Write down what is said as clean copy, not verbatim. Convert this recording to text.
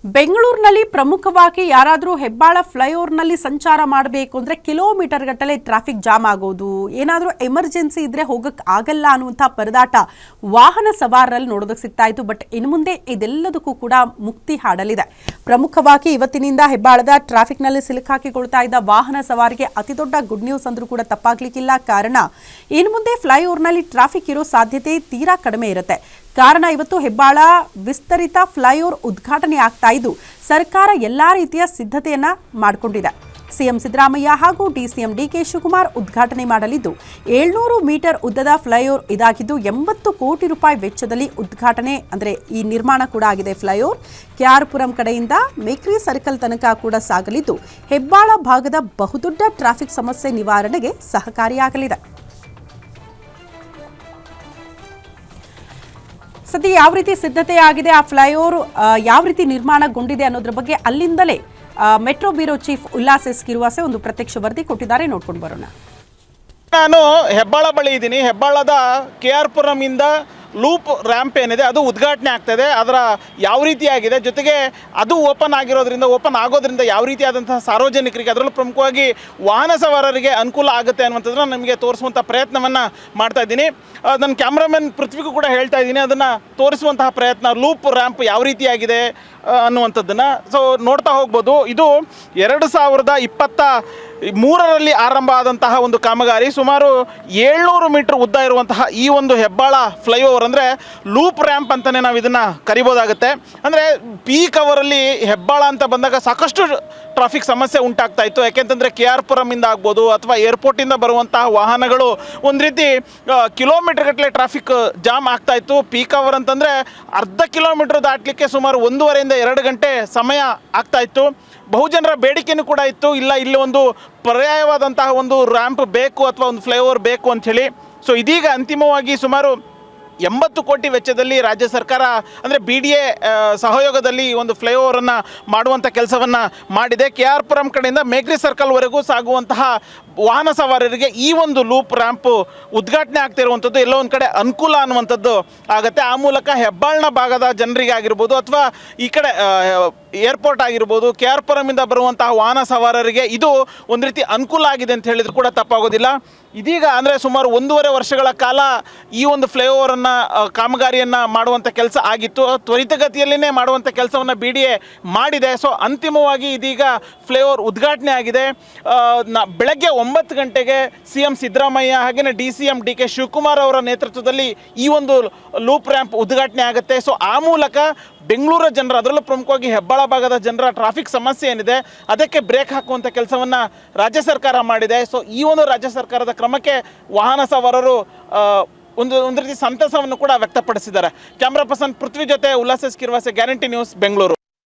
ಬೆಂಗಳೂರಿನಲ್ಲಿ ಪ್ರಮುಖವಾಗಿ ಯಾರಾದರೂ ಹೆಬ್ಬಾಳ ಫ್ಲೈಓವರ್ನಲ್ಲಿ ಸಂಚಾರ ಮಾಡಬೇಕು ಅಂದರೆ ಕಿಲೋಮೀಟರ್ ಗಟ್ಟಲೆ ಟ್ರಾಫಿಕ್ ಜಾಮ್ ಆಗೋದು, ಏನಾದರೂ ಎಮರ್ಜೆನ್ಸಿ ಇದ್ದರೆ ಹೋಗಕ್ಕೆ ಆಗಲ್ಲ ಅನ್ನುವಂಥ ಪರದಾಟ ವಾಹನ ಸವಾರರಲ್ಲಿ ನೋಡೋದಕ್ಕೆ ಸಿಗ್ತಾ ಇತ್ತು. ಬಟ್ ಇನ್ನು ಮುಂದೆ ಇದೆಲ್ಲದಕ್ಕೂ ಕೂಡ ಮುಕ್ತಿ ಹಾಡಲಿದೆ. ಪ್ರಮುಖವಾಗಿ ಇವತ್ತಿನಿಂದ ಹೆಬ್ಬಾಳದ ಟ್ರಾಫಿಕ್ನಲ್ಲಿ ಸಿಲುಕಾಕಿಕೊಳ್ತಾ ಇದ್ದ ವಾಹನ ಸವಾರಿಗೆ ಅತಿ ದೊಡ್ಡ ಗುಡ್ ನ್ಯೂಸ್ ಅಂದ್ರೂ ಕೂಡ ತಪ್ಪಾಗ್ಲಿಕ್ಕಿಲ್ಲ. ಕಾರಣ ಇನ್ನು ಮುಂದೆ ಫ್ಲೈಓವರ್ನಲ್ಲಿ ಟ್ರಾಫಿಕ್ ಇರೋ ಸಾಧ್ಯತೆ ತೀರಾ ಕಡಿಮೆ ಇರುತ್ತೆ. ಕಾರಣ ಇವತ್ತು ಹೆಬ್ಬಾಳ ವಿಸ್ತರಿತ ಫ್ಲೈಓವರ್ ಉದ್ಘಾಟನೆ ಆಗ್ತಾ ಇದ್ದು ಸರ್ಕಾರ ಎಲ್ಲಾ ರೀತಿಯ ಸಿದ್ಧತೆಯನ್ನ ಮಾಡಿಕೊಂಡಿದೆ. ಸಿಎಂ ಸಿದ್ದರಾಮಯ್ಯ ಹಾಗೂ ಡಿಸಿಎಂ ಡಿಕೆ ಶಿವಕುಮಾರ್ ಉದ್ಘಾಟನೆ ಮಾಡಲಿದ್ದು 700 ಮೀಟರ್ ಉದ್ದದ ಫ್ಲೈಓವರ್ ಇದಾಗಿದ್ದು 80 ಕೋಟಿ ರೂಪಾಯಿ ವೆಚ್ಚದಲ್ಲಿ ಉದ್ಘಾಟನೆ ಅಂದರೆ ಈ ನಿರ್ಮಾಣ ಕೂಡ ಆಗಿದೆ. ಫ್ಲೈಓವರ್ ಕೆಆರ್ಪುರಂ ಕಡೆಯಿಂದ ಮೇಕ್ರಿ ಸರ್ಕಲ್ ತನಕ ಕೂಡ ಸಾಗಲಿದ್ದು ಹೆಬ್ಬಾಳ ಭಾಗದ ಬಹುದೊಡ್ಡ ಟ್ರಾಫಿಕ್ ಸಮಸ್ಯೆ ನಿವಾರಣೆಗೆ ಸಹಕಾರಿಯಾಗಲಿದೆ. ಸದ್ಯ ಯಾವ ರೀತಿ ಸಿದ್ಧತೆ ಆಗಿದೆ, ಆ ಫ್ಲೈಓವರ್ ಯಾವ ರೀತಿ ನಿರ್ಮಾಣಗೊಂಡಿದೆ ಅನ್ನೋದ್ರ ಬಗ್ಗೆ ಅಲ್ಲಿಂದಲೇ metro bureau chief Ullas S Kiruvase ಒಂದು ಪ್ರತ್ಯಕ್ಷ ವರದಿ ಕೊಟ್ಟಿದ್ದಾರೆ. ನೋಡ್ಕೊಂಡು ಬರೋಣ. ನಾನು ಹೆಬ್ಬಾಳ ಬಳಿ ಇದ್ದೀನಿ. ಹೆಬ್ಬಾಳದ ಕೆಆರ್ಪುರಂ ಇಂದ ಲೂಪ್ ರ್ಯಾಂಪ್ ಏನಿದೆ ಅದು ಉದ್ಘಾಟನೆ ಆಗ್ತದೆ. ಅದರ ಯಾವ ರೀತಿಯಾಗಿದೆ, ಜೊತೆಗೆ ಅದು ಓಪನ್ ಆಗೋದ್ರಿಂದ ಯಾವ ರೀತಿಯಾದಂತಹ ಸಾರ್ವಜನಿಕರಿಗೆ, ಅದರಲ್ಲೂ ಪ್ರಮುಖವಾಗಿ ವಾಹನ ಸವಾರರಿಗೆ ಅನುಕೂಲ ಆಗುತ್ತೆ ಅನ್ನುವಂಥದ್ದನ್ನು ನಮಗೆ ತೋರಿಸುವಂಥ ಪ್ರಯತ್ನವನ್ನು ಮಾಡ್ತಾ ಇದ್ದೀನಿ. ನನ್ನ ಕ್ಯಾಮ್ರಾಮನ್ ಪೃಥ್ವಿಗೂ ಕೂಡ ಹೇಳ್ತಾ ಇದ್ದೀನಿ, ಅದನ್ನು ತೋರಿಸುವಂತಹ ಪ್ರಯತ್ನ, ಲೂಪ್ ರ್ಯಾಂಪ್ ಯಾವ ರೀತಿಯಾಗಿದೆ ಅನ್ನುವಂಥದ್ದನ್ನು ನೋಡ್ತಾ ಹೋಗ್ಬೋದು. ಇದು 2023ರಲ್ಲಿ ಆರಂಭ ಆದಂತಹ ಒಂದು ಕಾಮಗಾರಿ. ಸುಮಾರು 700 ಮೀಟರ್ ಉದ್ದ ಇರುವಂತಹ ಈ ಒಂದು ಹೆಬ್ಬಾಳ ಫ್ಲೈಓವರ್ ಅಂದರೆ ಲೂಪ್ ರ್ಯಾಂಪ್ ಅಂತಲೇ ನಾವು ಇದನ್ನು ಕರಿಬೋದಾಗುತ್ತೆ. ಅಂದರೆ ಪೀಕ್ ಅವರಲ್ಲಿ ಹೆಬ್ಬಾಳ ಅಂತ ಬಂದಾಗ ಸಾಕಷ್ಟು ಟ್ರಾಫಿಕ್ ಸಮಸ್ಯೆ ಉಂಟಾಗ್ತಾ ಇತ್ತು. ಯಾಕೆಂತಂದರೆ ಕೆಆರ್ಪುರಮಿಂದ ಆಗ್ಬೋದು ಅಥವಾ ಏರ್ಪೋರ್ಟಿಂದ ಬರುವಂತಹ ವಾಹನಗಳು ಒಂದು ರೀತಿ ಕಿಲೋಮೀಟರ್ ಗಟ್ಟಲೆ ಟ್ರಾಫಿಕ್ ಜಾಮ್ ಆಗ್ತಾ ಇತ್ತು. ಪೀಕ್ ಅವರ್ ಅಂತಂದರೆ ಅರ್ಧ ಕಿಲೋಮೀಟರ್ ದಾಟಲಿಕ್ಕೆ ಸುಮಾರು 1.5 ಇಂದ 2 ಗಂಟೆ ಸಮಯ ಆಗ್ತಾ ಇತ್ತು. ಬಹುಜನರ ಬೇಡಿಕೆಯೂ ಕೂಡ ಇತ್ತು, ಇಲ್ಲಿ ಒಂದು ಪರ್ಯಾಯವಾದಂತಹ ಒಂದು ರ್ಯಾಂಪ್ ಬೇಕು ಅಥವಾ ಒಂದು ಫ್ಲೈಓವರ್ ಬೇಕು ಅಂಥೇಳಿ. ಇದೀಗ ಅಂತಿಮವಾಗಿ ಸುಮಾರು 80 ಕೋಟಿ ವೆಚ್ಚದಲ್ಲಿ ರಾಜ್ಯ ಸರ್ಕಾರ ಅಂದರೆ BDA ಸಹಯೋಗದಲ್ಲಿ ಒಂದು ಫ್ಲೈಓವರನ್ನು ಮಾಡುವಂಥ ಕೆಲಸವನ್ನು ಮಾಡಿದೆ. ಕೆಆರ್ಪುರಂ ಕಡೆಯಿಂದ ಮೇಕ್ರಿ ಸರ್ಕಲ್ವರೆಗೂ ಸಾಗುವಂತಹ ವಾಹನ ಸವಾರರಿಗೆ ಈ ಒಂದು ಲೂಪ್ ರ್ಯಾಂಪು ಉದ್ಘಾಟನೆ ಆಗ್ತಿರುವಂಥದ್ದು ಎಲ್ಲೋ ಒಂದು ಕಡೆ ಅನುಕೂಲ ಅನ್ನುವಂಥದ್ದು ಆಗುತ್ತೆ. ಆ ಮೂಲಕ ಹೆಬ್ಬಾಳ್ನ ಭಾಗದ ಜನರಿಗೆ ಆಗಿರ್ಬೋದು ಅಥವಾ ಈ ಕಡೆ ಏರ್ಪೋರ್ಟ್ ಆಗಿರ್ಬೋದು, ಕೆಆರ್ಪುರಮಿಂದ ಬರುವಂತಹ ವಾಹನ ಸವಾರರಿಗೆ ಇದು ಒಂದು ರೀತಿ ಅನುಕೂಲ ಆಗಿದೆ ಅಂತ ಹೇಳಿದ್ರು ಕೂಡ ತಪ್ಪಾಗೋದಿಲ್ಲ. ಇದೀಗ ಅಂದರೆ ಸುಮಾರು 1.5 ವರ್ಷಗಳ ಕಾಲ ಈ ಒಂದು ಫ್ಲೈಓವರನ್ನು ಕಾಮಗಾರಿಯನ್ನು ಮಾಡುವಂಥ ಕೆಲಸ ಆಗಿತ್ತು. ತ್ವರಿತಗತಿಯಲ್ಲೇ ಮಾಡುವಂಥ ಕೆಲಸವನ್ನು BDA ಮಾಡಿದೆ. ಅಂತಿಮವಾಗಿ ಇದೀಗ ಫ್ಲೈಓವರ್ ಉದ್ಘಾಟನೆ ಆಗಿದೆ. ಬೆಳಗ್ಗೆ 9 ಗಂಟೆಗೆ CM ಸಿದ್ದರಾಮಯ್ಯ ಹಾಗೆಯೇ DCM DK ಶಿವಕುಮಾರ್ ಅವರ ನೇತೃತ್ವದಲ್ಲಿ ಈ ಒಂದು ಲೂಪ್ ರ್ಯಾಂಪ್ ಉದ್ಘಾಟನೆ ಆಗುತ್ತೆ. ಆ ಮೂಲಕ ಬೆಂಗಳೂರು ಜನರ, ಅದರಲ್ಲೂ ಪ್ರಮುಖವಾಗಿ ಹೆಬ್ಬಾಳ ಭಾಗದ ಜನರ ಟ್ರಾಫಿಕ್ ಸಮಸ್ಯೆ ಏನಿದೆ ಅದಕ್ಕೆ ಬ್ರೇಕ್ ಹಾಕುವಂಥ ಕೆಲಸವನ್ನು ರಾಜ್ಯ ಸರ್ಕಾರ ಮಾಡಿದೆ. ಈ ಒಂದು ರಾಜ್ಯ ಸರ್ಕಾರದ ಕ್ರಮಕ್ಕೆ ವಾಹನ ಸವಾರರು ಒಂದು ರೀತಿ ಸಂತಸವನ್ನು ಕೂಡ ವ್ಯಕ್ತಪಡಿಸಿದ್ದಾರೆ. ಕ್ಯಾಮ್ರಾ ಪರ್ಸನ್ ಪೃಥ್ವಿ ಜೊತೆ Ullas S Kiruvase, guarantee news, Bengaluru.